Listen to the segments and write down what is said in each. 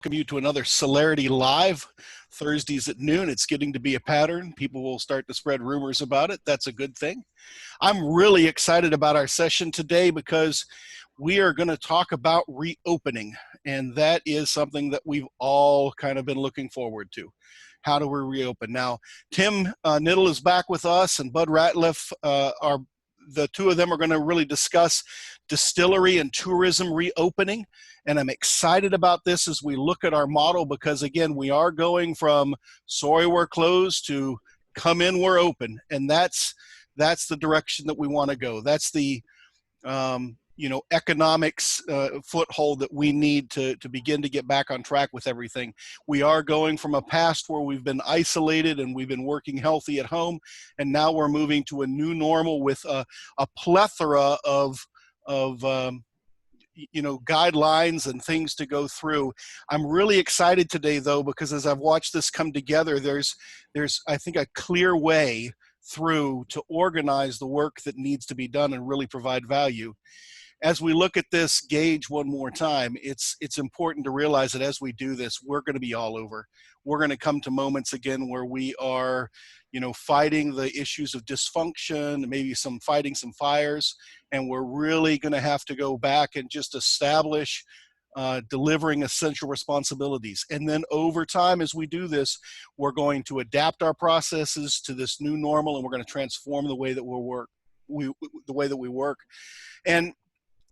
Welcome you to another Solarity Live, Thursdays at noon. It's getting to be a pattern. People will start to spread rumors about it. That's a good thing. I'm really excited about our session today because we are going to talk about reopening, and that is something that we've all kind of been looking forward to. How do we reopen? Now, Tim Knittel is back with us, and Bud Ratliff are the two of them are going to really discuss distillery and tourism reopening. And I'm excited about this as we look at our model because, again, we are going from sorry we're closed to come in, we're open. And that's the direction that we want to go. That's the economics foothold that we need to begin to get back on track with everything. We are going from a past where we've been isolated and we've been working healthy at home, and now we're moving to a new normal with a plethora of guidelines and things to go through. I'm really excited today, though, because as I've watched this come together, there's I think a clear way through to organize the work that needs to be done and really provide value. As we look at this gauge one more time, it's important to realize that as we do this, we're going to be all over. We're going to come to moments again where we are, fighting the issues of dysfunction, maybe fighting some fires, and we're really going to have to go back and just establish delivering essential responsibilities. And then over time, as we do this, we're going to adapt our processes to this new normal, and we're going to transform the way that we work. And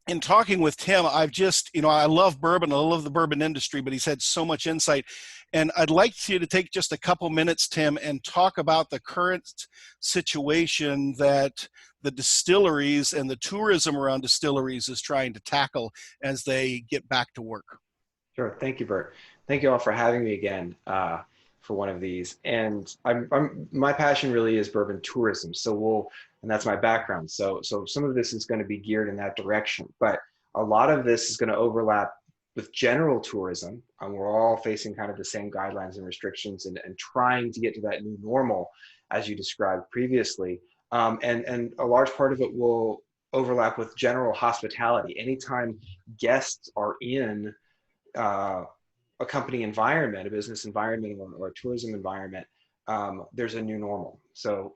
in talking with Tim, I've just, I love bourbon. I love the bourbon industry, but he's had so much insight. And I'd like you to take just a couple minutes, Tim, and talk about the current situation that the distilleries and the tourism around distilleries is trying to tackle as they get back to work. Sure. Thank you, Bert. Thank you all for having me again for one of these. And my passion really is bourbon tourism. And that's my background. So some of this is going to be geared in that direction, but a lot of this is going to overlap with general tourism. We're all facing kind of the same guidelines and restrictions and trying to get to that new normal, as you described previously. And a large part of it will overlap with general hospitality. Anytime guests are in a company environment, a business environment, or a tourism environment, there's a new normal. So,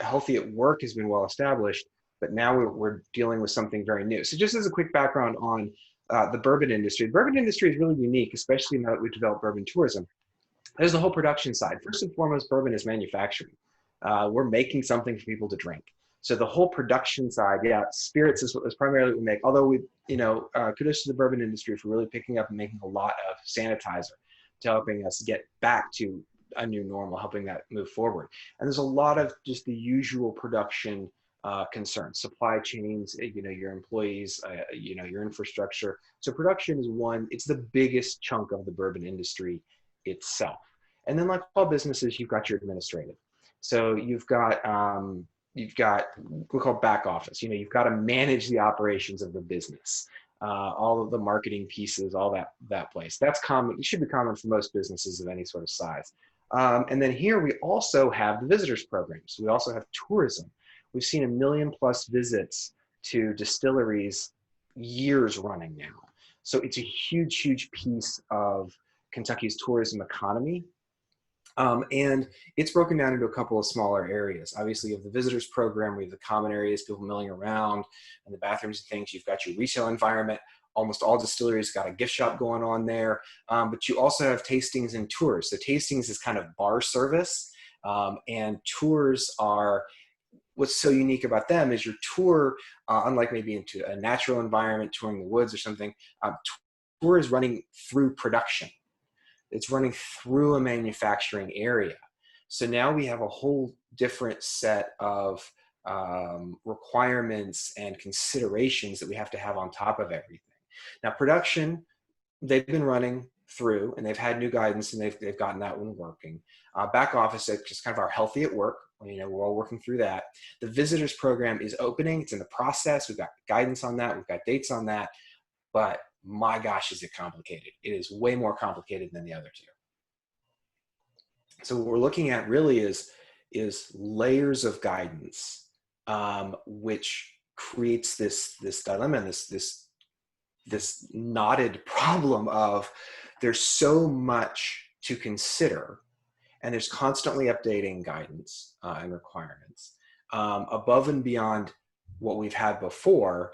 healthy at work has been well established, but now we're dealing with something very new. So just as a quick background on the bourbon industry, the bourbon industry is really unique, especially now that we've developed bourbon tourism. There's the whole production side. First and foremost, bourbon is manufacturing. We're making something for people to drink. So the whole production side, spirits is primarily what we make. Although kudos to the bourbon industry for really picking up and making a lot of sanitizer to helping us get back to a new normal, helping that move forward. And there's a lot of just the usual production concerns, supply chains, your employees, your infrastructure. So production is it's the biggest chunk of the bourbon industry itself. And then like all businesses, you've got your administrative. So you've got we call back office. You've got to manage the operations of the business, all of the marketing pieces, all that place. That's common. It should be common for most businesses of any sort of size. And then here we also have the visitors programs. We also have tourism. We've seen 1 million+ visits to distilleries years running now. So it's a huge, huge piece of Kentucky's tourism economy. And it's broken down into a couple of smaller areas. Obviously, you have the visitors program, we have the common areas, people milling around, and the bathrooms and things. You've got your retail environment. Almost all distilleries got a gift shop going on there. But you also have tastings and tours. So tastings is kind of bar service, and tours are, what's so unique about them is your tour, unlike maybe into a natural environment, touring the woods or something, tour is running through production. It's running through a manufacturing area. So now we have a whole different set of requirements and considerations that we have to have on top of everything. Now, production, they've been running through and they've had new guidance and they've gotten that one working. Back office, it's just kind of our healthy at work. We're all working through that. The visitors program is opening. It's in the process. We've got guidance on that. We've got dates on that. But my gosh, is it complicated. It is way more complicated than the other two. So what we're looking at really is layers of guidance, which creates this dilemma, this knotted problem of there's so much to consider, and there's constantly updating guidance and requirements above and beyond what we've had before,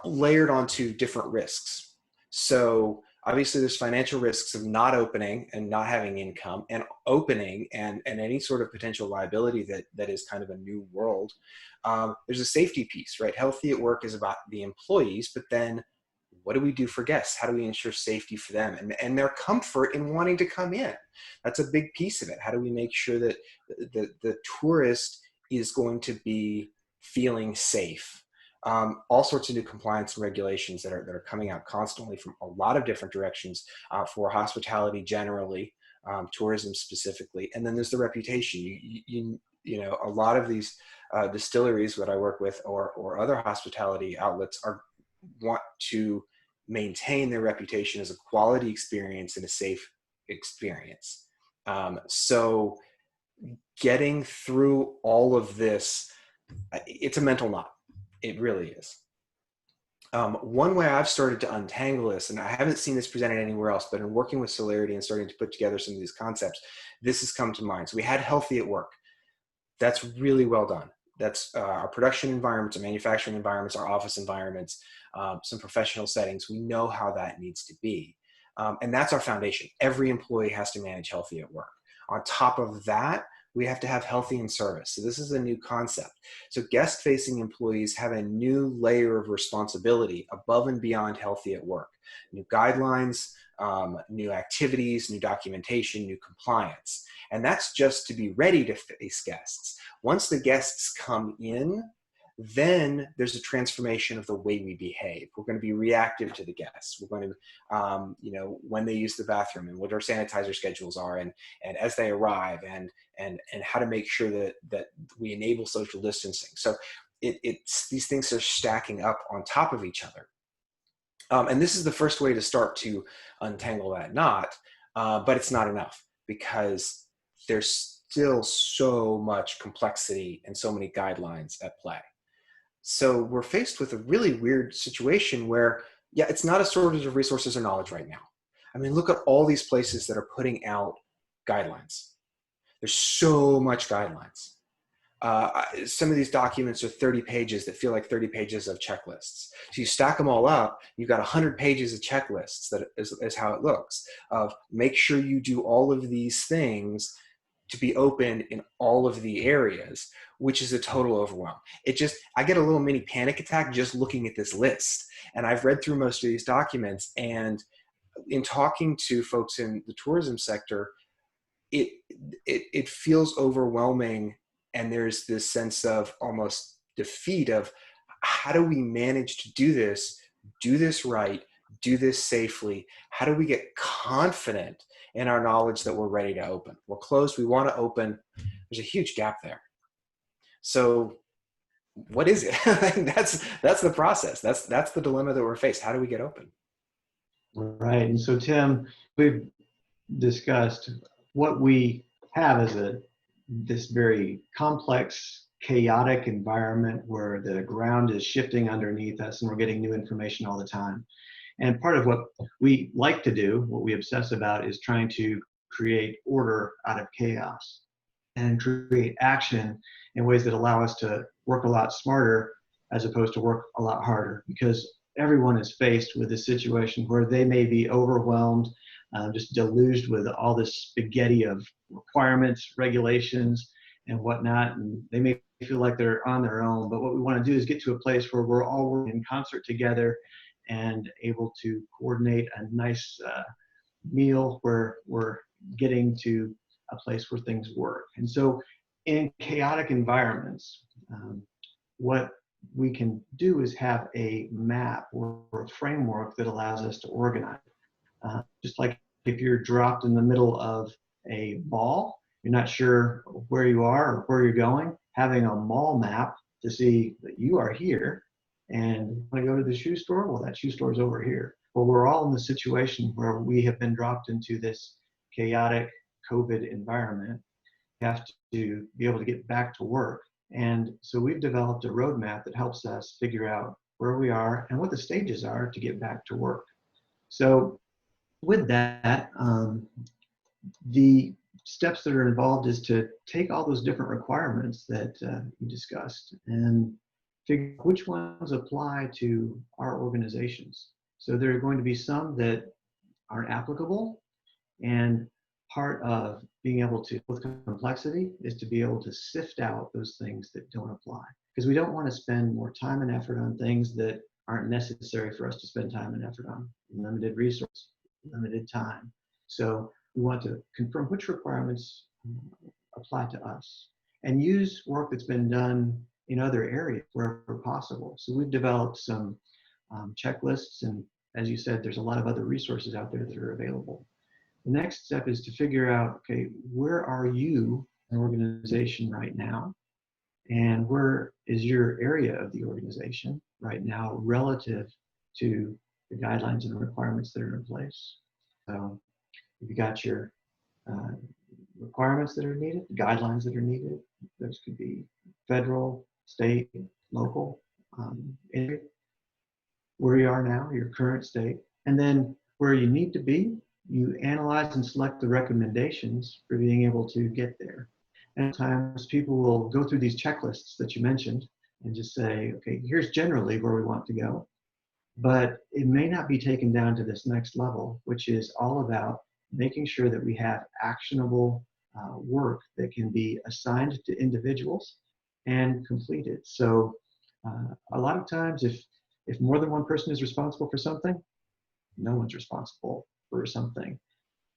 layered onto different risks. So obviously there's financial risks of not opening and not having income, and opening and any sort of potential liability that is kind of a new world. There's a safety piece, right? Healthy at Work is about the employees, but then what do we do for guests? How do we ensure safety for them and their comfort in wanting to come in? That's a big piece of it. How do we make sure that the tourist is going to be feeling safe? All sorts of new compliance and regulations that are coming out constantly from a lot of different directions for hospitality generally, tourism specifically, and then there's the reputation. You know, a lot of these distilleries that I work with or other hospitality outlets want to maintain their reputation as a quality experience and a safe experience. So getting through all of this, it's a mental knot. It really is. One way I've started to untangle this, and I haven't seen this presented anywhere else, but in working with Solarity and starting to put together some of these concepts, this has come to mind. So we had Healthy at Work. That's really well done. That's our production environments, our manufacturing environments, our office environments, some professional settings. We know how that needs to be. And that's our foundation. Every employee has to manage Healthy at Work. On top of that, we have to have Healthy in Service. So this is a new concept. So guest-facing employees have a new layer of responsibility above and beyond Healthy at Work. New guidelines, new activities, new documentation, new compliance. And that's just to be ready to face guests. Once the guests come in, then there's a transformation of the way we behave. We're going to be reactive to the guests. We're going to, you know, when they use the bathroom and what our sanitizer schedules are, and as they arrive, and how to make sure that we enable social distancing. So it's these things are stacking up on top of each other. And this is the first way to start to untangle that knot, but it's not enough because there's still so much complexity and so many guidelines at play. So we're faced with a really weird situation where, yeah, it's not a shortage of resources or knowledge right now. I mean, look at all these places that are putting out guidelines. There's so much guidelines. Some of these documents are 30 pages that feel like 30 pages of checklists. So you stack them all up, you've got 100 pages of checklists. That is how it looks. Of make sure you do all of these things to be open in all of the areas, which is a total overwhelm. I get a little mini panic attack just looking at this list. And I've read through most of these documents, and in talking to folks in the tourism sector, it feels overwhelming. And there's this sense of almost defeat of how do we manage to do this right, do this safely? How do we get confident in our knowledge that we're ready to open? We're closed, we want to open. There's a huge gap there. So what is it? That's the process. That's the dilemma that we're faced. How do we get open? Right. And so, Tim, we've discussed what we have as this very complex, chaotic environment where the ground is shifting underneath us and we're getting new information all the time. And part of what we like to do, what we obsess about, is trying to create order out of chaos and create action in ways that allow us to work a lot smarter as opposed to work a lot harder, because everyone is faced with a situation where they may be overwhelmed, just deluged with all this spaghetti of requirements, regulations, and whatnot, and they may feel like they're on their own. But what we want to do is get to a place where we're all working in concert together and able to coordinate a nice meal where we're getting to a place where things work. And so in chaotic environments, what we can do is have a map or a framework that allows us to organize. Just like if you're dropped in the middle of a mall, you're not sure where you are or where you're going, having a mall map to see that you are here and want to go to the shoe store, well, that shoe store is over here. Well, we're all in the situation where we have been dropped into this chaotic COVID environment. We have to be able to get back to work. And so we've developed a roadmap that helps us figure out where we are and what the stages are to get back to work. So with that, the steps that are involved is to take all those different requirements that you discussed and figure out which ones apply to our organizations. So there are going to be some that aren't applicable, and part of being able to, with complexity, is to be able to sift out those things that don't apply. Because we don't want to spend more time and effort on things that aren't necessary for us to spend time and effort on. Limited resource, limited time. So we want to confirm which requirements apply to us and use work that's been done in other areas wherever possible. So we've developed some checklists, and as you said, there's a lot of other resources out there that are available. The next step is to figure out, okay, where are you, an organization right now? And where is your area of the organization right now relative to the guidelines and requirements that are in place? So if you got your requirements that are needed, guidelines that are needed, those could be federal, state, local, where you are now, your current state, and then where you need to be, you analyze and select the recommendations for being able to get there. And sometimes people will go through these checklists that you mentioned and just say, okay, here's generally where we want to go. But it may not be taken down to this next level, which is all about making sure that we have actionable work that can be assigned to individuals and completed. So a lot of times, if more than one person is responsible for something, no one's responsible for something.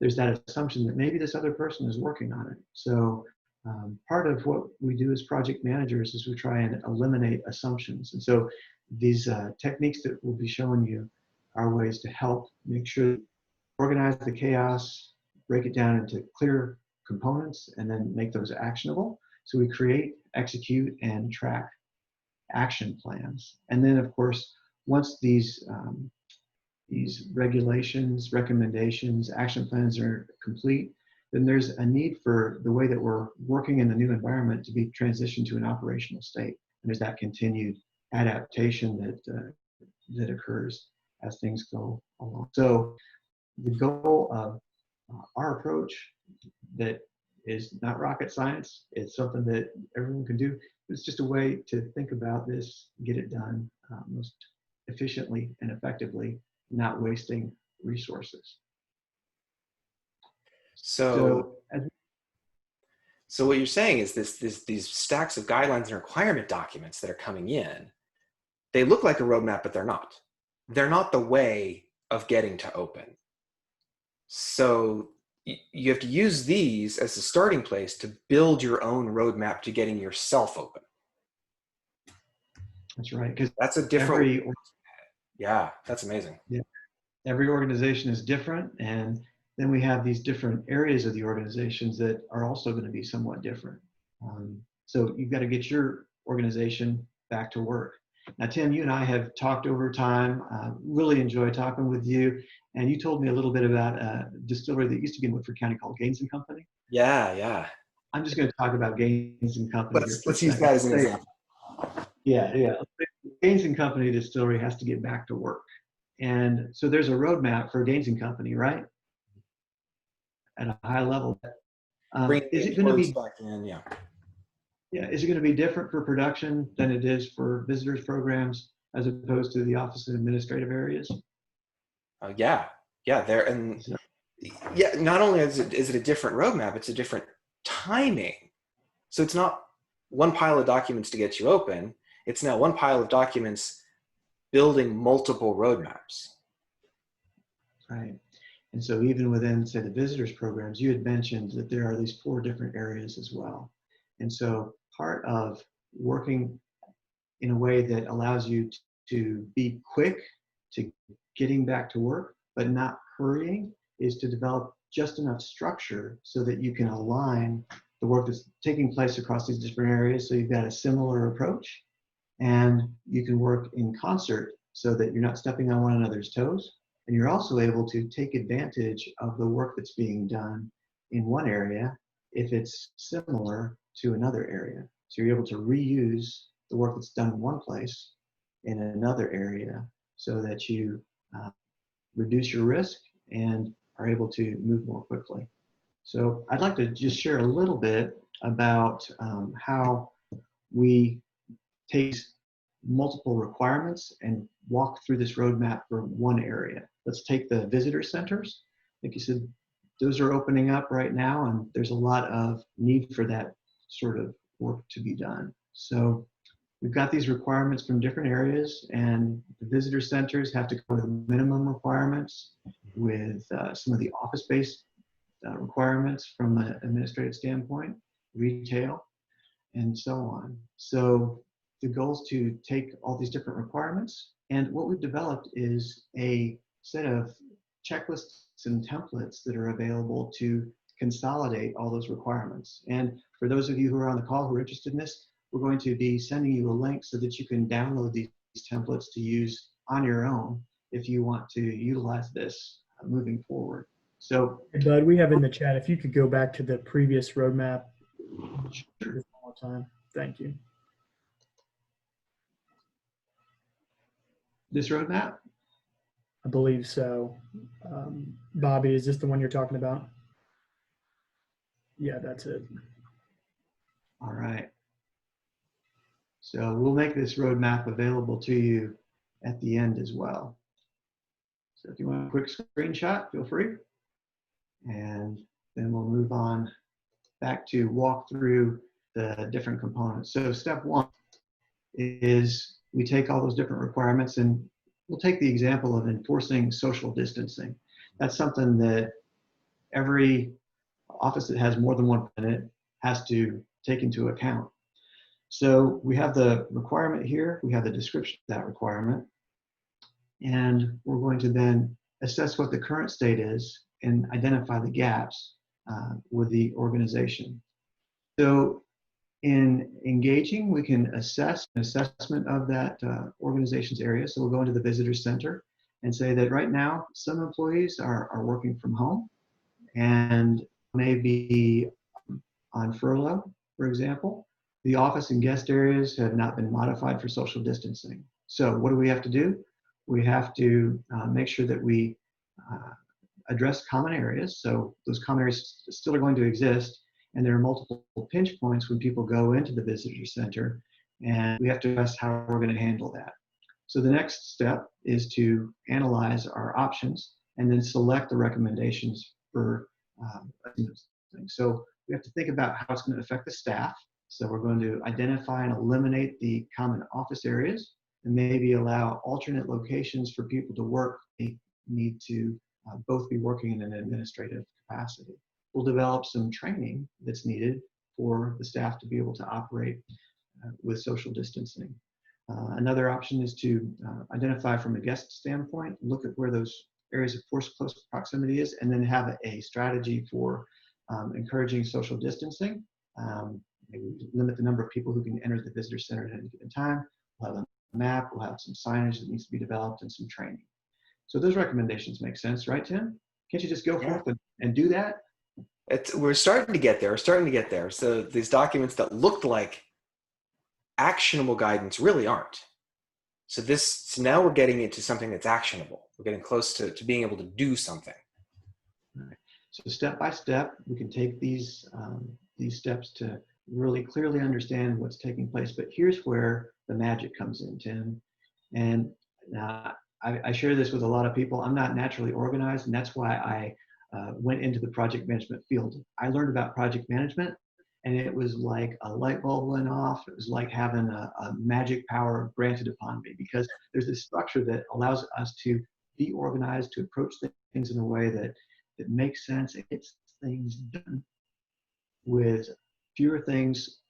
There's that assumption that maybe this other person is working on it. So part of what we do as project managers is we try and eliminate assumptions. And so these techniques that we'll be showing you are ways to help make sure, organize the chaos, break it down into clear components, and then make those actionable. So we create, execute, and track action plans. And then, of course, once these regulations, recommendations, action plans are complete, then there's a need for the way that we're working in the new environment to be transitioned to an operational state. And there's that continued adaptation that occurs as things go along. So the goal of our approach, that is not rocket science, it's something that everyone can do. It's just a way to think about this, get it done most efficiently and effectively, not wasting resources. So what you're saying is these stacks of guidelines and requirement documents that are coming in, they look like a roadmap, but they're not. They're not the way of getting to open. So you have to use these as a starting place to build your own roadmap to getting yourself open. That's right. Because that's a different. Yeah, that's amazing. Yeah, every organization is different, and then we have these different areas of the organizations that are also going to be somewhat different. So you've got to get your organization back to work. Now, Tim, you and I have talked over time. Really enjoy talking with you. And you told me a little bit about a distillery that used to be in Woodford County called Gaines and Company. Yeah. I'm just going to talk about Gaines and Company. Let's use that as an example. Yeah. Gaines and Company distillery has to get back to work. And so there's a roadmap for Gaines and Company, right? At a high level. Is it going to be back in? Yeah, is it going to be different for production than it is for visitors programs as opposed to the office and administrative areas? Yeah. Not only is it a different roadmap, it's a different timing. So it's not one pile of documents to get you open. It's now one pile of documents building multiple roadmaps. Right. And so even within, say, the visitors programs, you had mentioned that there are these 4 different areas as well. And so part of working in a way that allows you to be quick to getting back to work, but not hurrying, is to develop just enough structure so that you can align the work that's taking place across these different areas. So you've got a similar approach, and you can work in concert so that you're not stepping on one another's toes. And you're also able to take advantage of the work that's being done in one area if it's similar to another area. So you're able to reuse the work that's done in one place in another area so that you reduce your risk and are able to move more quickly. So I'd like to just share a little bit about how we take multiple requirements and walk through this roadmap for one area. Let's take the visitor centers. Like you said, those are opening up right now, and there's a lot of need for that sort of work to be done. So we've got these requirements from different areas, and the visitor centers have to go with minimum requirements with some of the office-based requirements from an administrative standpoint, retail, and so on. So the goal is to take all these different requirements, and what we've developed is a set of checklists and templates that are available to consolidate all those requirements. And for those of you who are on the call who are interested in this, we're going to be sending you a link so that you can download these templates to use on your own if you want to utilize this moving forward. So, hey Bud, we have in the chat, if you could go back to the previous roadmap sure. just one more time. Thank you. This roadmap? I believe so. Bobby, is this the one you're talking about? Yeah, that's it. All right. So we'll make this roadmap available to you at the end as well. So if you want a quick screenshot, feel free. And then we'll move on back to walk through the different components. So step one is we take all those different requirements, and we'll take the example of enforcing social distancing. That's something that every office that has more than one tenant has to take into account. So we have the requirement here, we have the description of that requirement, and we're going to then assess what the current state is and identify the gaps with the organization. So in engaging, we can assess an assessment of that organization's area. So we'll go into the visitor center and say that right now, some employees are working from home and may be on furlough, for example. The office and guest areas have not been modified for social distancing. So what do we have to do? We have to make sure that we address common areas. So those common areas still are going to exist, and there are multiple pinch points when people go into the visitor center, and we have to address how we're going to handle that. So the next step is to analyze our options and then select the recommendations for things. So we have to think about how it's going to affect the staff. So we're going to identify and eliminate the common office areas and maybe allow alternate locations for people to work. They need to both be working in an administrative capacity. We'll develop some training that's needed for the staff to be able to operate with social distancing. Another option is to identify from a guest standpoint, look at where those areas of close proximity is, and then have a strategy for encouraging social distancing. Maybe limit the number of people who can enter the visitor center at any given time. We'll have a map, we'll have some signage that needs to be developed, and some training. So those recommendations make sense, right, Tim? Can't you just go forth and do that? We're starting to get there. We're starting to get there. So these documents that looked like actionable guidance really aren't. So now we're getting into something that's actionable. We're getting close to being able to do something. All right. So step by step, we can take these steps to really clearly understand what's taking place. But here's where the magic comes in, Tim. And I share this with a lot of people. I'm not naturally organized, and that's why I went into the project management field. I learned about project management, and it was like a light bulb went off. It was like having a magic power granted upon me, because there's this structure that allows us to be organized, to approach things in a way that makes sense. It gets things done with fewer things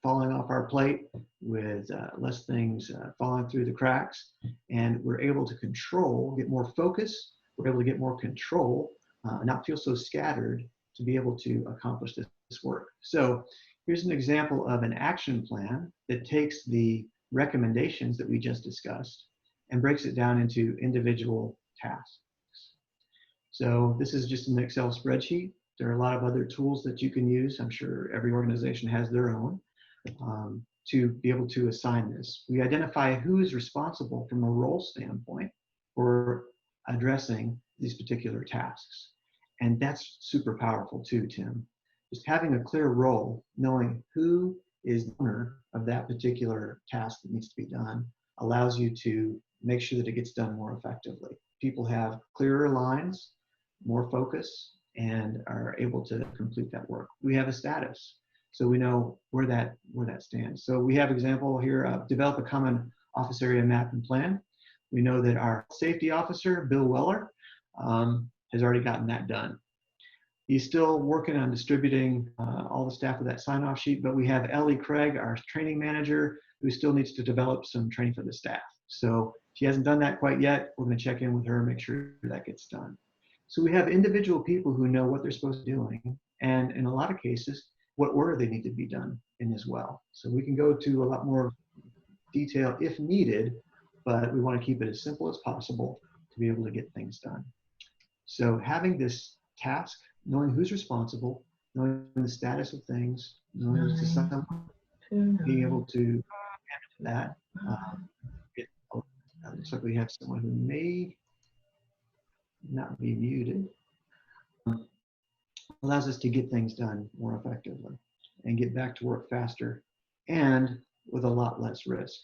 falling off our plate, with less things falling through the cracks, and we're able to get more focus. We're able to get more control, not feel so scattered, to be able to accomplish this work. So here's an example of an action plan that takes the recommendations that we just discussed and breaks it down into individual tasks. So this is just an Excel spreadsheet. There are a lot of other tools that you can use. I'm sure every organization has their own to be able to assign this. We identify who is responsible from a role standpoint for addressing these particular tasks. And that's super powerful too, Tim. Just having a clear role, knowing who is the owner of that particular task that needs to be done, allows you to make sure that it gets done more effectively. People have clearer lines, more focus, and are able to complete that work. We have a status, so we know where that stands. So we have example here of develop a common office area map and plan. We know that our safety officer, Bill Weller, has already gotten that done. He's still working on distributing all the staff with that sign-off sheet, but we have Ellie Craig, our training manager, who still needs to develop some training for the staff. So she hasn't done that quite yet. We're going to check in with her and make sure that gets done. So we have individual people who know what they're supposed to be doing, and in a lot of cases, what order they need to be done in as well. So we can go to a lot more detail if needed, but we want to keep it as simple as possible to be able to get things done. So having this task, knowing who's responsible, knowing the status of things, knowing who's to someone, being able to handle that. It looks like we have someone who may not be muted. Allows us to get things done more effectively and get back to work faster and with a lot less risk.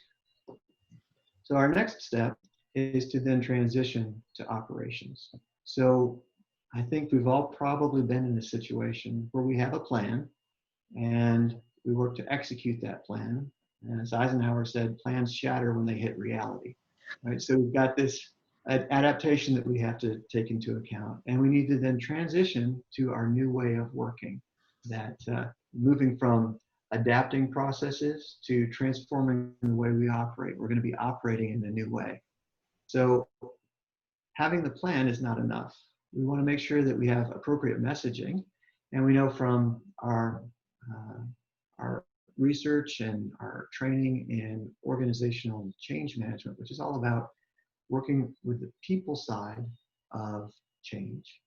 So our next step is to then transition to operations. So I think we've all probably been in a situation where we have a plan and we work to execute that plan. And as Eisenhower said, plans shatter when they hit reality, right? So we've got this adaptation that we have to take into account, and we need to then transition to our new way of working, that moving from adapting processes to transforming the way we operate. We're going to be operating in a new way. So having the plan is not enough. We want to make sure that we have appropriate messaging, and we know from our research and our training in organizational change management, which is all about working with the people side of change.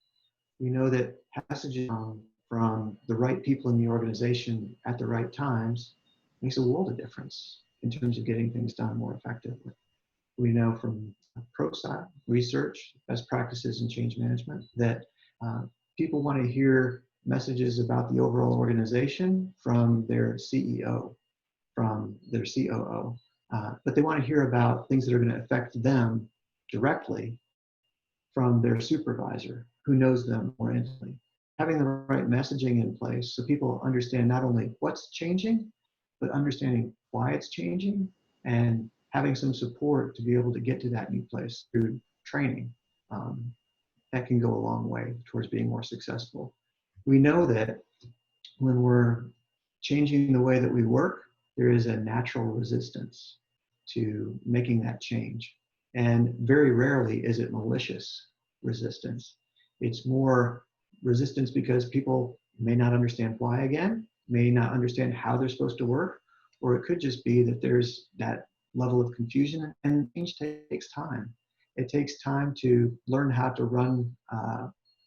We know that messages from the right people in the organization at the right times makes a world of difference in terms of getting things done more effectively. We know from pro side research, best practices in change management, that people want to hear messages about the overall organization from their CEO, from their COO, but they want to hear about things that are going to affect them directly from their supervisor, who knows them more intimately. Having the right messaging in place so people understand not only what's changing, but understanding why it's changing, and having some support to be able to get to that new place through training. That can go a long way towards being more successful. We know that when we're changing the way that we work, there is a natural resistance to making that change. And very rarely is it malicious resistance. It's more resistance because people may not understand why again, may not understand how they're supposed to work, or it could just be that there's that level of confusion, and change takes time. It takes time to learn how to run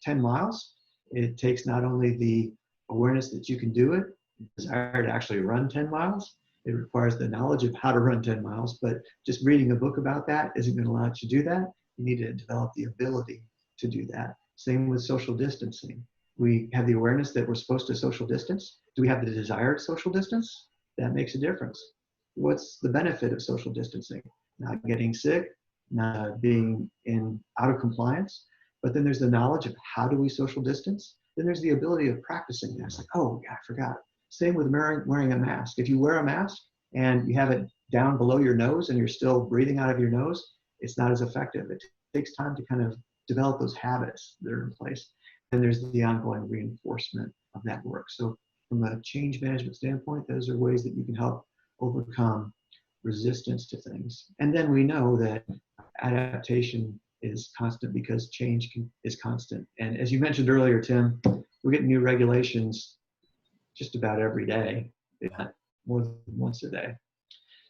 10 miles. It takes not only the awareness that you can do it, the desire to actually run 10 miles. It requires the knowledge of how to run 10 miles, but just reading a book about that isn't going to allow you to do that. You need to develop the ability to do that. Same with social distancing. We have the awareness that we're supposed to social distance. Do we have the desired social distance? That makes a difference. What's the benefit of social distancing? Not getting sick, not being out of compliance. But then there's the knowledge of how do we social distance. Then there's the ability of practicing that. It's like, oh, yeah, I forgot. Same with wearing a mask. If you wear a mask and you have it down below your nose and you're still breathing out of your nose, it's not as effective. It takes time to kind of develop those habits that are in place. And there's the ongoing reinforcement of that work. So from a change management standpoint, those are ways that you can help overcome resistance to things. And then we know that adaptation is constant because change is constant. And as you mentioned earlier, Tim, we're getting new regulations just about every day, if not more than once a day.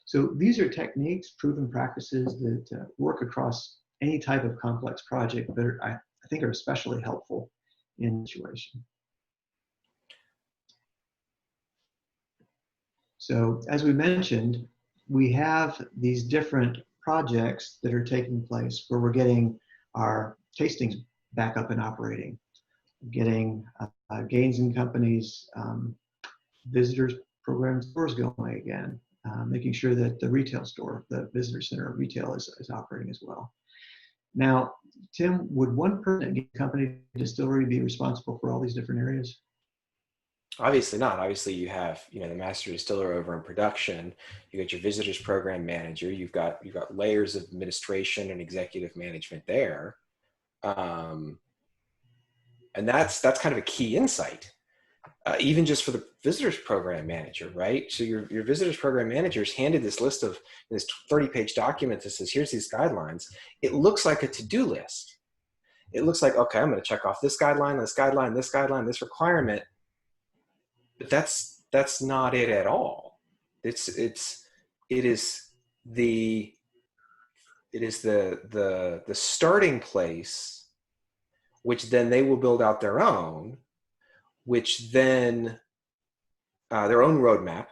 So these are techniques, proven practices that work across any type of complex project, but I think are especially helpful in this situation. So as we mentioned, we have these different projects that are taking place where we're getting our tastings back up and operating, getting Gaines and Company's visitors program stores going again, making sure that the retail store, the visitor center retail is operating as well. Now, Tim, would one person at Gaines Company distillery be responsible for all these different areas? Obviously not. Obviously you have, the master distiller over in production, you got your visitors program manager, you've got layers of administration and executive management there. And that's kind of a key insight, even just for the visitors program manager, right? So your visitors program manager is handed this list of this 30-page document that says, here's these guidelines. It looks like a to-do list. It looks like, okay, I'm going to check off this guideline, this guideline, this guideline, this requirement. But that's not it at all. It is the starting place, which then they will build out their own, which then their own roadmap,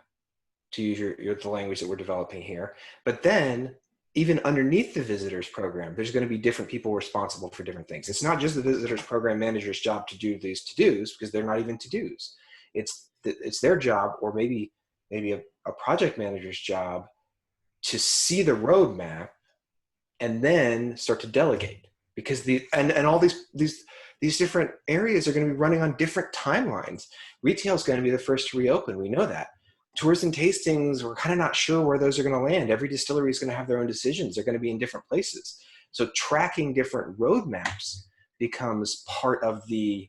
to use the language that we're developing here. But then even underneath the visitors program, there's going to be different people responsible for different things. It's not just the visitors program manager's job to do these to-dos, because they're not even to-dos. It's their job, or maybe a project manager's job, to see the roadmap and then start to delegate, because all these different areas are going to be running on different timelines. Retail is going to be the first to reopen. We know that. Tours and tastings, we're kind of not sure where those are going to land. Every distillery is going to have their own decisions. They're going to be in different places. So tracking different roadmaps becomes part of the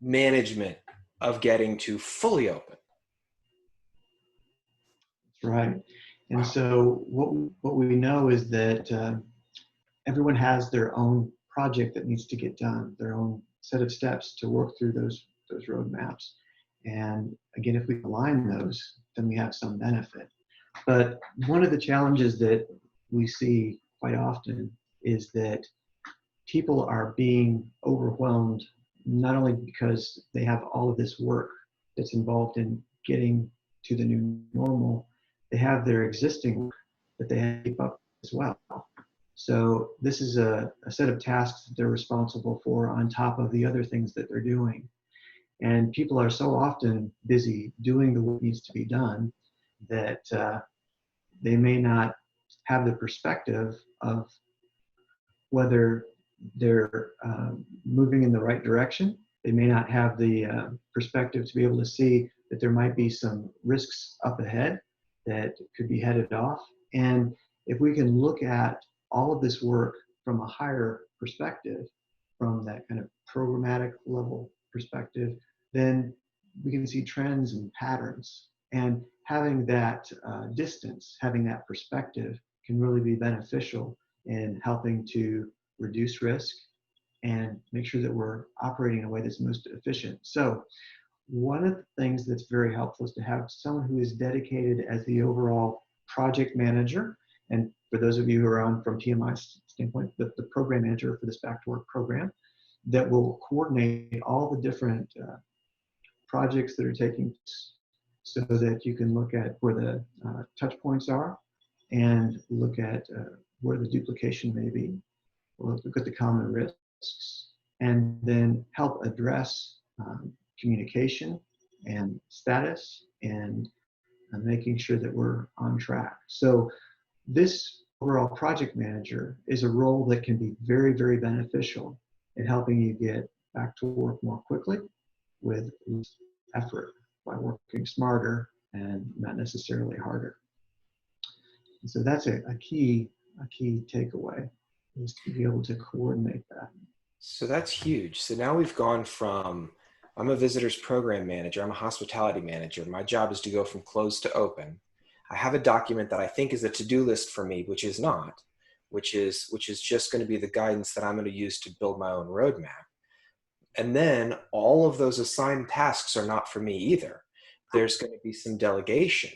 management of getting to fully open. Right. And so what we know is that everyone has their own project that needs to get done, their own set of steps to work through those roadmaps. And again, if we align those, then we have some benefit. But one of the challenges that we see quite often is that people are being overwhelmed, not only because they have all of this work that's involved in getting to the new normal, they have their existing work that they have to keep up as well. So this is a set of tasks that they're responsible for on top of the other things that they're doing. And people are so often busy doing the work that needs to be done that they may not have the perspective of whether they're moving in the right direction. They may not have the perspective to be able to see that there might be some risks up ahead that could be headed off. And if we can look at all of this work from a higher perspective, from that kind of programmatic level perspective, then we can see trends and patterns. And having that distance, having that perspective can really be beneficial in helping to reduce risk and make sure that we're operating in a way that's most efficient. So one of the things that's very helpful is to have someone who is dedicated as the overall project manager. And for those of you who are on from TMI's standpoint, the program manager for this Back to Work program, that will coordinate all the different projects that are taking place, so that you can look at where the touch points are and look at where the duplication may be. We'll look at the common risks and then help address communication and status and making sure that we're on track. So this overall project manager is a role that can be very, very beneficial in helping you get back to work more quickly with less effort, by working smarter and not necessarily harder. And so that's a key takeaway, is to be able to coordinate that. So that's huge. So now we've gone from, I'm a visitors program manager, I'm a hospitality manager. My job is to go from closed to open. I have a document that I think is a to-do list for me, which is not, which is just going to be the guidance that I'm going to use to build my own roadmap. And then all of those assigned tasks are not for me either. There's going to be some delegation.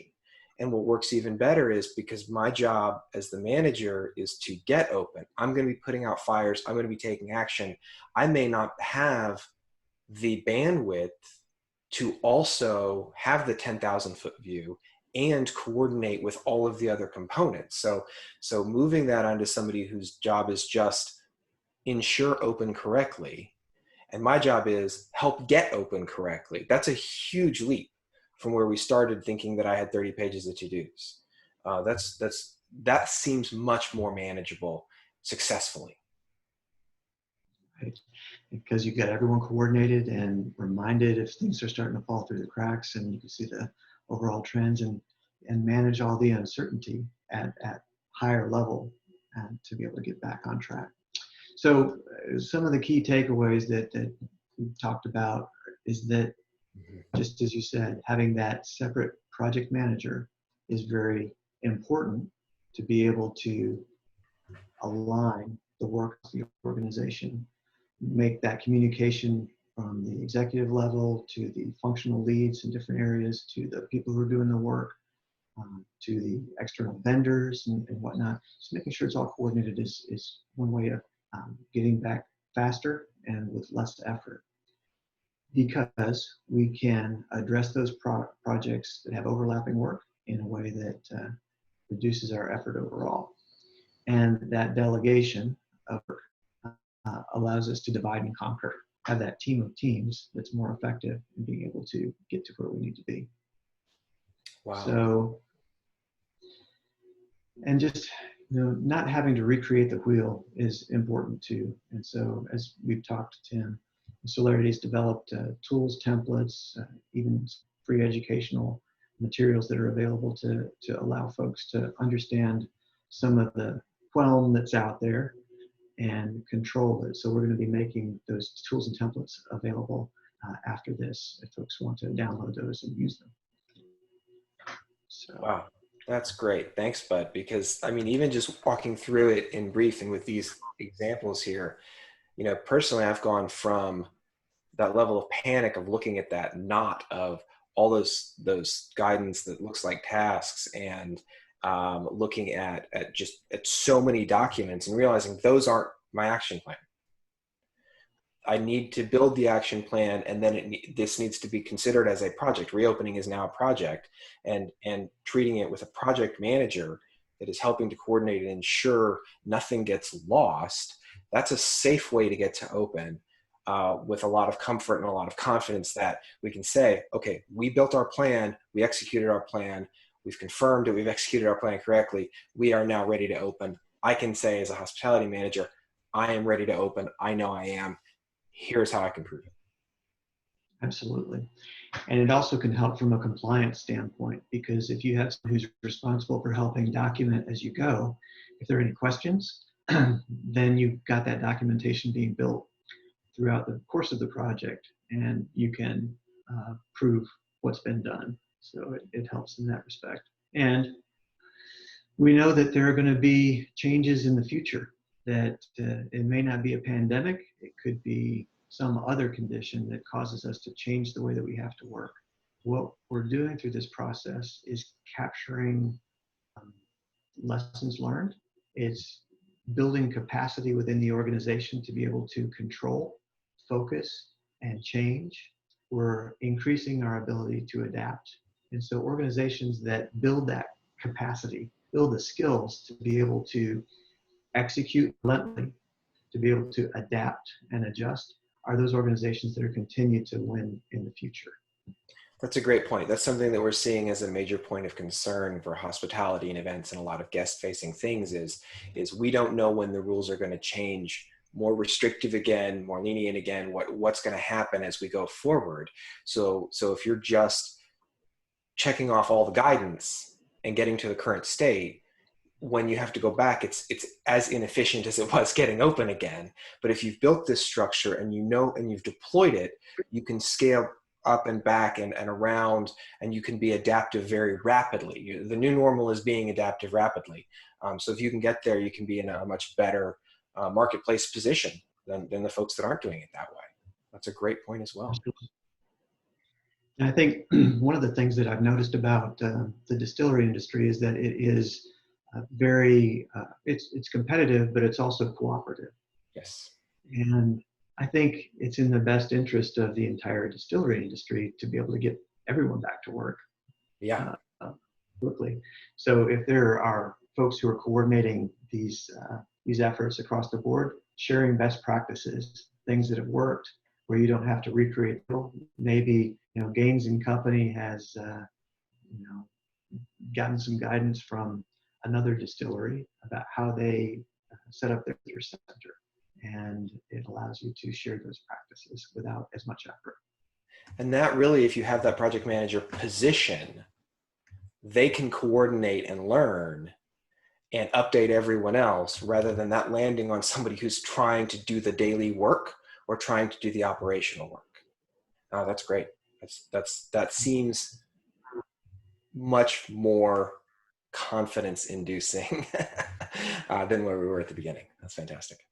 And what works even better is, because my job as the manager is to get open, I'm going to be putting out fires, I'm going to be taking action. I may not have the bandwidth to also have the 10,000 foot view and coordinate with all of the other components. So moving that onto somebody whose job is just ensure open correctly. And my job is help get open correctly. That's a huge leap from where we started thinking that I had 30 pages of to-dos. That seems much more manageable successfully. Right? Because you get everyone coordinated and reminded if things are starting to fall through the cracks, and you can see the overall trends and manage all the uncertainty at higher level and to be able to get back on track. So some of the key takeaways that we talked about is that, just as you said, having that separate project manager is very important to be able to align the work of the organization, make that communication from the executive level to the functional leads in different areas to the people who are doing the work, to the external vendors and whatnot. Just making sure it's all coordinated is one way of getting back faster and with less effort, because we can address those projects that have overlapping work in a way that reduces our effort overall. And that delegation of work allows us to divide and conquer, have that team of teams that's more effective in being able to get to where we need to be. Wow. So, and just, not having to recreate the wheel is important too. And so, as we've talked to Tim, Solarity has developed tools, templates, even free educational materials that are available to allow folks to understand some of the qualm that's out there and control it. So we're going to be making those tools and templates available after this, if folks want to download those and use them. So. Wow, that's great. Thanks, Bud, because I mean, even just walking through it in brief and with these examples here, personally, I've gone from that level of panic of looking at that knot of all those guidance that looks like tasks and looking at so many documents and realizing those aren't my action plan. I need to build the action plan, and then this needs to be considered as a project. Reopening is now a project, and treating it with a project manager that is helping to coordinate and ensure nothing gets lost. That's a safe way to get to open with a lot of comfort and a lot of confidence that we can say, okay, we built our plan, we executed our plan, we've confirmed that we've executed our plan correctly, we are now ready to open. I can say as a hospitality manager, I am ready to open, I know I am. Here's how I can prove it. Absolutely. And it also can help from a compliance standpoint, because if you have someone who's responsible for helping document as you go, if there are any questions, then you've got that documentation being built throughout the course of the project, and you can prove what's been done. So it helps in that respect. And we know that there are going to be changes in the future, that it may not be a pandemic, it could be some other condition that causes us to change the way that we have to work. What we're doing through this process is capturing lessons learned. It's building capacity within the organization to be able to control, focus, and change. We're increasing our ability to adapt. And so organizations that build that capacity, build the skills to be able to execute bluntly, to be able to adapt and adjust, are those organizations that are continued to win in the future. That's a great point. That's something that we're seeing as a major point of concern for hospitality and events and a lot of guest-facing things is we don't know when the rules are going to change, more restrictive again, more lenient again, what's going to happen as we go forward. So if you're just checking off all the guidance and getting to the current state, when you have to go back, it's as inefficient as it was getting open again. But if you've built this structure and and you've deployed it, you can scale up and back and around, and you can be adaptive very rapidly. The new normal is being adaptive rapidly. So if you can get there, you can be in a much better marketplace position than the folks that aren't doing it that way. That's a great point as well. And I think one of the things that I've noticed about the distillery industry is that it is very, it's competitive, but it's also cooperative. Yes. And I think it's in the best interest of the entire distillery industry to be able to get everyone back to work. Yeah. Quickly. So if there are folks who are coordinating these efforts across the board, sharing best practices, things that have worked, where you don't have to recreate them. Maybe, Gaines and Company has, gotten some guidance from another distillery about how they set up their center. And it allows you to share those practices without as much effort. And that really, if you have that project manager position, they can coordinate and learn and update everyone else, rather than that landing on somebody who's trying to do the daily work or trying to do the operational work. Oh, that's great. That seems much more confidence inducing than where we were at the beginning. That's fantastic.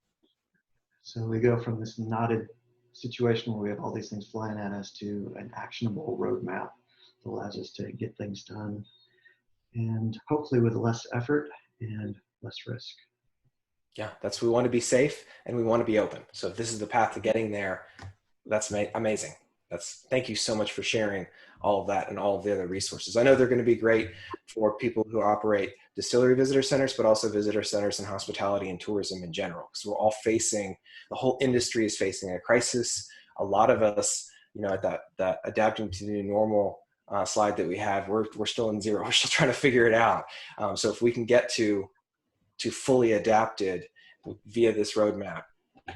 So we go from this knotted situation where we have all these things flying at us to an actionable roadmap that allows us to get things done, and hopefully with less effort and less risk. Yeah, we want to be safe and we want to be open. So if this is the path to getting there, that's amazing. Thank you so much for sharing all of that and all of the other resources. I know they're going to be great for people who operate distillery visitor centers, but also visitor centers and hospitality and tourism in general. Because we're all the whole industry is facing a crisis. A lot of us, at that adapting to the new normal slide that we have, we're still in zero. We're still trying to figure it out. So if we can get to fully adapted via this roadmap,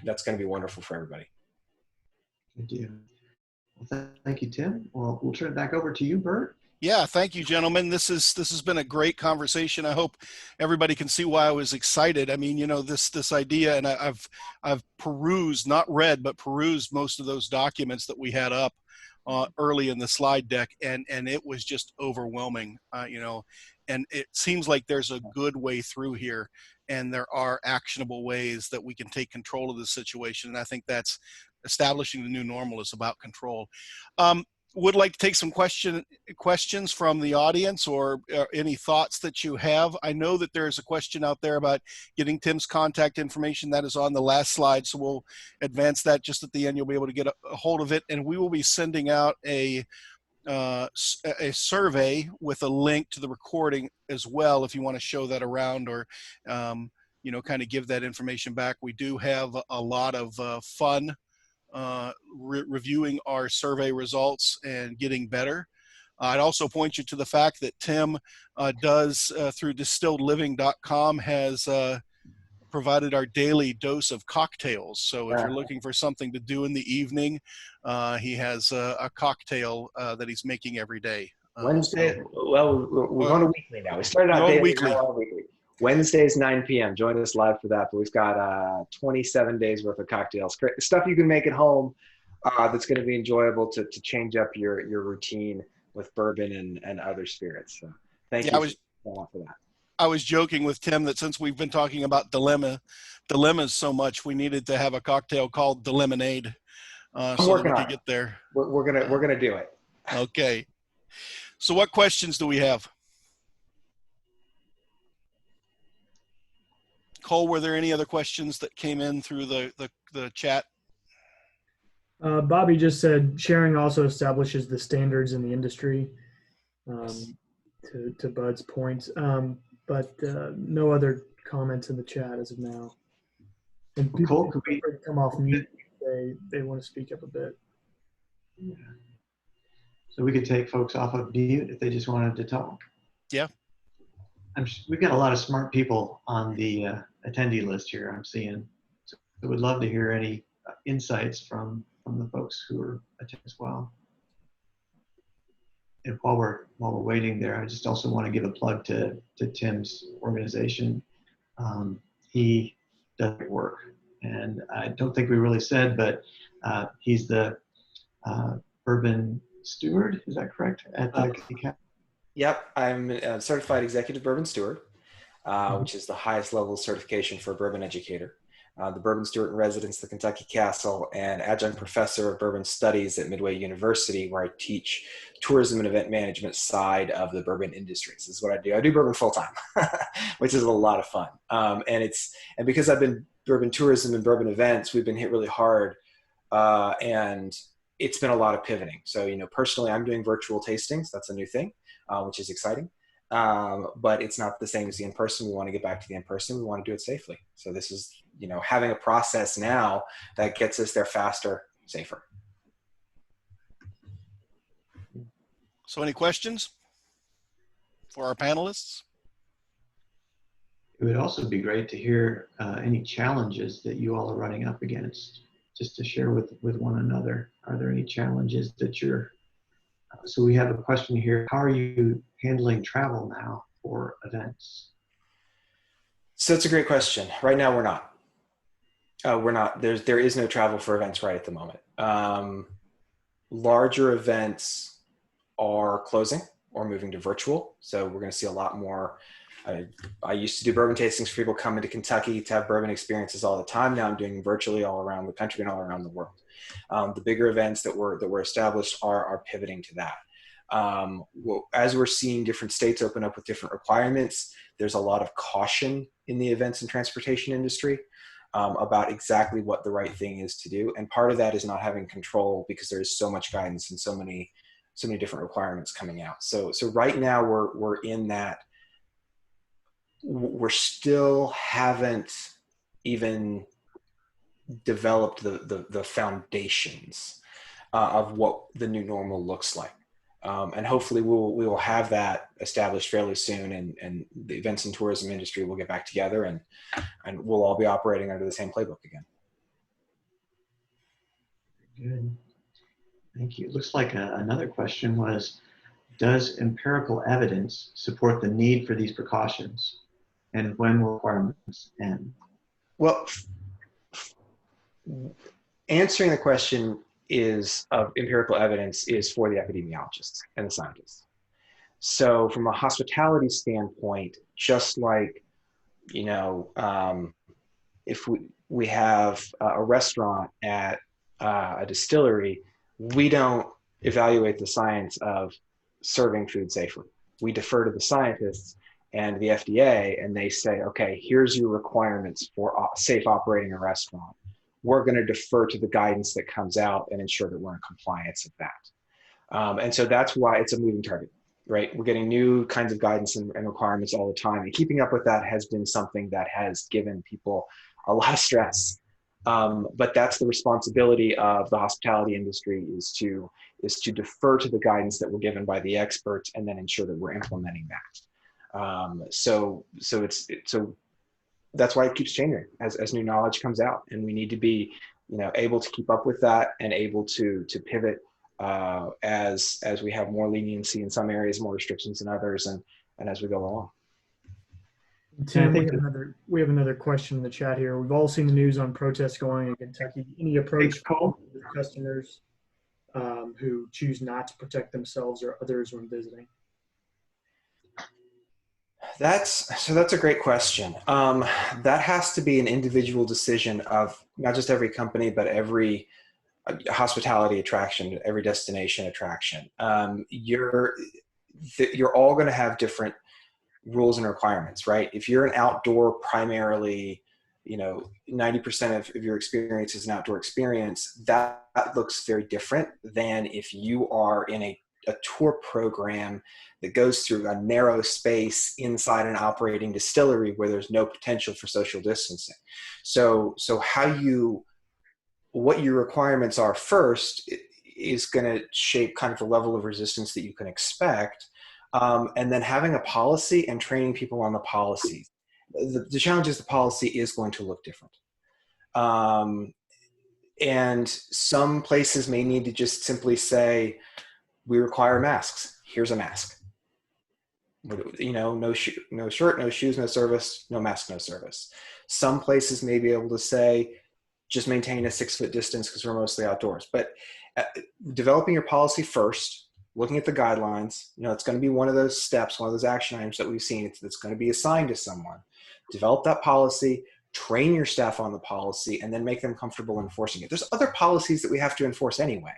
that's going to be wonderful for everybody. Good deal. Well, thank you, Tim. Well, we'll turn it back over to you, Bert. Yeah, thank you, gentlemen. This has been a great conversation. I hope everybody can see why I was excited. I mean, this idea, and I've perused, not read, but perused most of those documents that we had up early in the slide deck, and it was just overwhelming. And it seems like there's a good way through here, and there are actionable ways that we can take control of the situation. And I think that's establishing the new normal is about control. Would like to take some questions from the audience, or any thoughts that you have. I know that there's a question out there about getting Tim's contact information. That is on the last slide, so we'll advance that just at the end. You'll be able to get a hold of it, and we will be sending out a survey with a link to the recording as well, if you want to show that around, or kind of give that information back. We do have a lot of fun reviewing our survey results and getting better. I'd also point you to the fact that Tim does through distilledliving.com has provided our daily dose of cocktails. So if you're looking for something to do in the evening, he has a cocktail that he's making every day. Wednesday, we're going to weekly now. We started out daily, weekly. now weekly. Wednesdays, 9 p.m. Join us live for that. But we've got 27 days worth of cocktails. Stuff you can make at home that's going to be enjoyable to change up your routine with bourbon and other spirits. So thank you for that. I was joking with Tim that since we've been talking about dilemmas so much, we needed to have a cocktail called Dilemonade so that we could get there. We're gonna do it. Okay. So what questions do we have? Cole, were there any other questions that came in through the chat? Bobby just said sharing also establishes the standards in the industry, to Bud's point, but no other comments in the chat as of now. And people can come off mute if they want to speak up a bit. Yeah. So we could take folks off of mute if they just wanted to talk. Yeah. We've got a lot of smart people on the attendee list here, I'm seeing. So I would love to hear any insights from the folks who are attending as well. And while we're waiting there, I just also want to give a plug to Tim's organization. He does great work, and I don't think we really said, but he's the bourbon steward. Is that correct? At the Yep, I'm a certified executive bourbon steward, which is the highest level of certification for a bourbon educator. The bourbon steward in residence, the Kentucky Castle, and adjunct professor of bourbon studies at Midway University, where I teach tourism and event management side of the bourbon industries. This is what I do. I do bourbon full time, which is a lot of fun. And because I've been bourbon tourism and bourbon events, we've been hit really hard, and it's been a lot of pivoting. So, personally, I'm doing virtual tastings. That's a new thing, which is exciting. but it's not the same as the in-person. We want to get back to the in-person. We want to do it safely. So this is, having a process now that gets us there faster, safer. So any questions for our panelists? It would also be great to hear any challenges that you all are running up against, just to share with one another. Are there any challenges that you're, so we have a question here. How are you handling travel now for events? So it's a great question. Right now, we're not. We're not. There is no travel for events right at the moment. Larger events are closing or moving to virtual. So we're going to see a lot more. I used to do bourbon tastings for people coming to Kentucky to have bourbon experiences all the time. Now I'm doing them virtually all around the country and all around the world. The bigger events that were established are pivoting to that. As we're seeing different states open up with different requirements, there's a lot of caution in the events and transportation industry about exactly what the right thing is to do. And part of that is not having control because there's so much guidance and so many different requirements coming out. So right now we're in that. We're still haven't even developed the foundations of what the new normal looks like. And hopefully we will have that established fairly soon, and the events and tourism industry will get back together, and we'll all be operating under the same playbook again. Good. Thank you. It looks like another question was, does empirical evidence support the need for these precautions, and when will requirements end? Well, answering the question of empirical evidence is for the epidemiologists and the scientists. So from a hospitality standpoint, just like, if we have a restaurant at a distillery, we don't evaluate the science of serving food safely. We defer to the scientists and the FDA, and they say, okay, here's your requirements for safe operating a restaurant. We're going to defer to the guidance that comes out and ensure that we're in compliance of that. And so that's why it's a moving target, right? We're getting new kinds of guidance and requirements all the time. And keeping up with that has been something that has given people a lot of stress. But that's the responsibility of the hospitality industry, is to defer to the guidance that we're given by the experts and then ensure that we're implementing that. So that's why it keeps changing as new knowledge comes out, and we need to be, able to keep up with that and able to pivot as we have more leniency in some areas, more restrictions in others, and as we go along. Tim, we have another question in the chat here. We've all seen the news on protests going in Kentucky. Any approach with customers who choose not to protect themselves or others when visiting? That's a great question. That has to be an individual decision of not just every company, but every hospitality attraction, every destination attraction. You're all going to have different rules and requirements, right? If you're an outdoor primarily, 90% of your experience is an outdoor experience, that looks very different than if you are in a tour program that goes through a narrow space inside an operating distillery where there's no potential for social distancing. So what your requirements are first is going to shape kind of the level of resistance that you can expect. And then having a policy and training people on the policies. The challenge is the policy is going to look different. And some places may need to just simply say, we require masks. Here's a mask. No shirt, no shoes, no service, no mask, no service. Some places may be able to say, just maintain a 6-foot distance because we're mostly outdoors. But developing your policy first, looking at the guidelines, it's going to be one of those steps, one of those action items that we've seen that's going to be assigned to someone. Develop that policy, train your staff on the policy, and then make them comfortable enforcing it. There's other policies that we have to enforce anyway.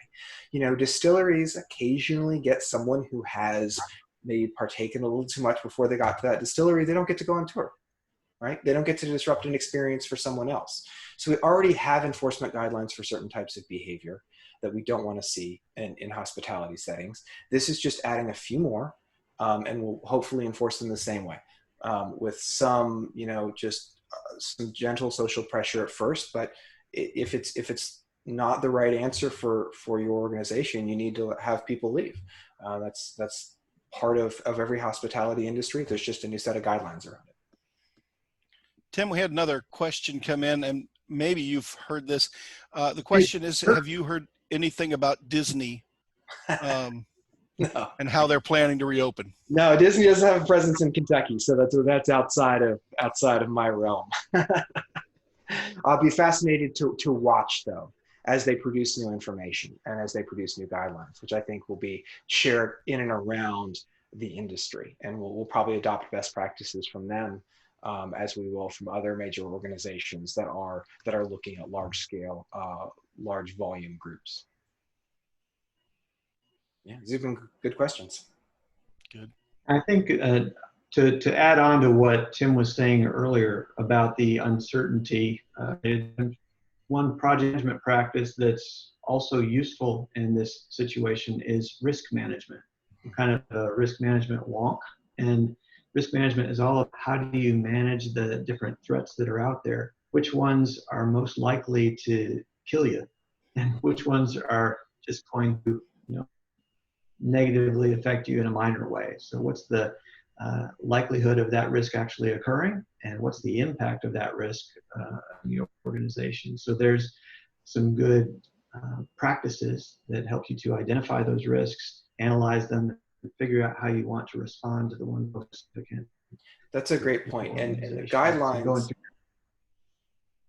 Distilleries occasionally get someone who has maybe partaken a little too much before they got to that distillery. They don't get to go on tour, right? They don't get to disrupt an experience for someone else. So we already have enforcement guidelines for certain types of behavior that we don't want to see in hospitality settings. This is just adding a few more. and we'll hopefully enforce them the same way, with some, just some gentle social pressure at first. But if it's not the right answer for your organization, you need to have people leave. That's part of every hospitality industry. There's just a new set of guidelines around it. Tim, we had another question come in, and maybe you've heard this. The question is, have you heard anything about Disney No. and how they're planning to reopen? No, Disney doesn't have a presence in Kentucky, so that's outside of my realm. I'll be fascinated to watch, though, as they produce new information and as they produce new guidelines, which I think will be shared in and around the industry, and we'll probably adopt best practices from them, as we will from other major organizations that are looking at large scale, large volume groups. Yeah, these have been good questions. Good. I think to add on to what Tim was saying earlier about the uncertainty, one project management practice that's also useful in this situation is risk management. I'm kind of a risk management wonk, and risk management is all of how do you manage the different threats that are out there, which ones are most likely to kill you, and which ones are just going to negatively affect you in a minor way. So what's the likelihood of that risk actually occurring, and what's the impact of that risk in your organization? So there's some good practices that help you to identify those risks, analyze them, and figure out how you want to respond to the ones most significant. That's a great point. And the guidelines.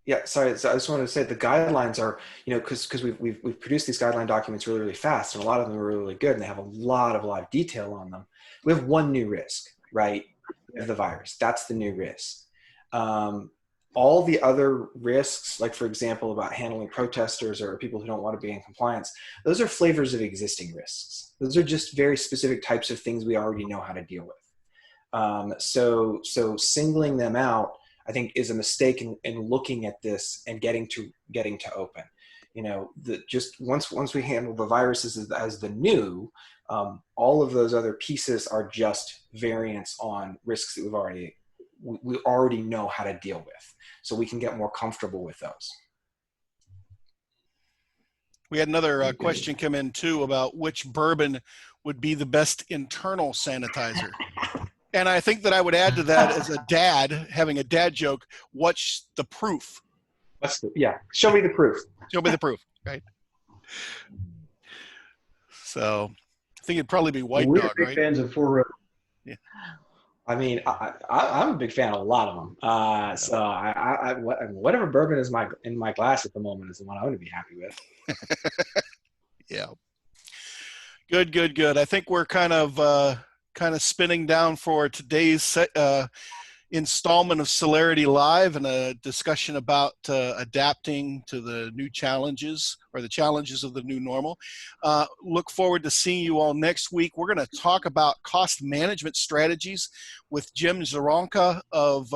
Yeah, sorry. So I just wanted to say the guidelines are, because we've produced these guideline documents really, really fast, and a lot of them are really, really good, and they have a lot of detail on them. We have one new risk, right? We have the virus. That's the new risk. All the other risks, like for example, about handling protesters or people who don't want to be in compliance, those are flavors of existing risks. Those are just very specific types of things we already know how to deal with. So singling them out, I think, is a mistake in looking at this and getting to open. Just once we handle the viruses as the new, all of those other pieces are just variants on risks that we already know how to deal with, so we can get more comfortable with those. We had another question come in too about which bourbon would be the best internal sanitizer. And I think that I would add to that, as a dad, having a dad joke, what's the proof? Show me the proof. Show me the proof, right? So I think it'd probably be White Dog, right? We're big fans of Four Roses. Yeah. I mean, I'm a big fan of a lot of them. So whatever bourbon is in my glass at the moment is the one I want to be happy with. Yeah. Good. I think we're kind of spinning down for today's installment of Solarity Live, and a discussion about adapting to the new challenges, or the challenges of the new normal. Look forward to seeing you all next week. We're going to talk about cost management strategies with Jim Zaronka of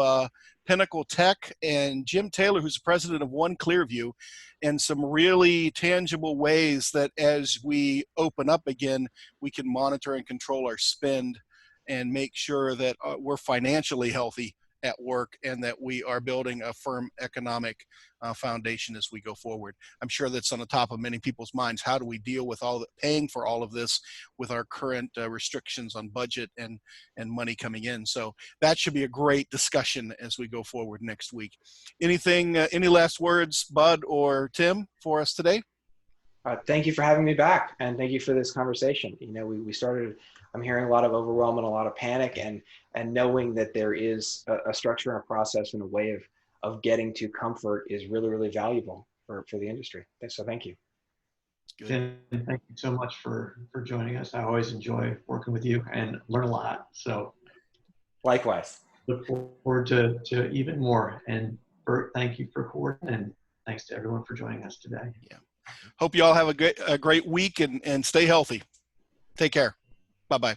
Pinnacle Tech, and Jim Taylor, who's the president of One Clearview, and some really tangible ways that as we open up again, we can monitor and control our spend and make sure that we're financially healthy at work, and that we are building a firm economic foundation as we go forward. I'm sure that's on the top of many people's minds. How do we deal with paying for all of this with our current restrictions on budget and money coming in? So that should be a great discussion as we go forward next week. Any last words, Bud or Tim, for us today? Thank you for having me back, and thank you for this conversation. We started, I'm hearing a lot of overwhelm and a lot of panic, and knowing that there is a structure and a process and a way of getting to comfort is really, really valuable for the industry. So thank you. Good. And thank you so much for joining us. I always enjoy working with you and learn a lot. So likewise. Look forward to even more. And Bert, thank you for coordinating, and thanks to everyone for joining us today. Yeah. Hope you all have a great week, and stay healthy. Take care. Bye-bye.